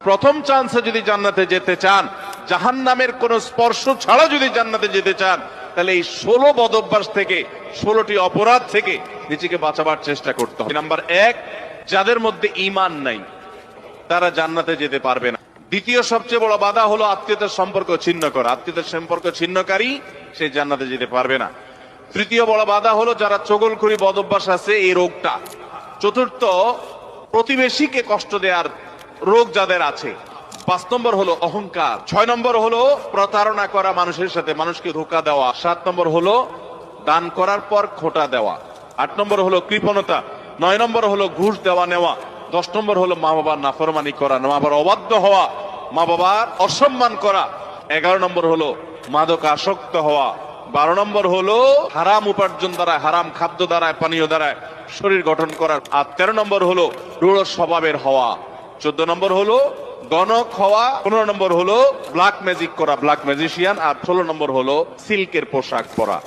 প্রথম চান্সে যদি জান্নাতে যেতে চান, জাহান্নামের কোন স্পর্শ ছাড়া যদি জান্নাতে যেতে চান, তাহলে এই 16 বদঅভ্যাস থেকে, 16টি অপরাধ থেকে নিজেকে বাঁচাবার চেষ্টা করতে হবে। নাম্বার 1, যাদের মধ্যে ঈমান নাই তারা জান্নাতে যেতে পারবে না। দ্বিতীয় সবচেয়ে বড় বাধা হলো আত্মীয়তার সম্পর্ক ছিন্ন করা। আত্মীয়তার সম্পর্ক ছিন্নকারী সে জান্নাতে যেতে পারবে না। তৃতীয় বড় বাধা হলো যারা চগলখড়ি বদঅভ্যাস আছে, এই রোগটা। চতুর্থ, প্রতিবেশীকে কষ্ট দেওয়ার রোগ যাদের আছে। 5 নম্বর হলো অহংকার। 6 নম্বর হলো প্রতারণা করা মানুষের সাথে, মানুষকে ধোঁকা দেওয়া। 7 নম্বর হলো দান করার পর খোটা দেওয়া। 8 নম্বর হলো কৃপণতা। 9 নম্বর হলো ঘুষ দেওয়া নেওয়া। 10 নম্বর হলো মা বাবার নাফরমানি করা, মা বাবার অবাধ্য হওয়া, মা বাবার অসম্মান করা। 11 নম্বর হলো মাদক আসক্ত হওয়া। 12 নম্বর হলো হারাম উপার্জন দ্বারা, হারাম খাদ্য দ্বারা, পানীয় দ্বারা শরীর গঠন করার। আর 13 নম্বর হলো রূঢ় স্বভাবের হওয়া। 14 নম্বর হলো গণক হওয়া। 15 নম্বর হলো ব্ল্যাক ম্যাজিক করা, ব্ল্যাক ম্যাজিশিয়ান। আর 16 নম্বর হলো সিল্কের পোশাক পরা।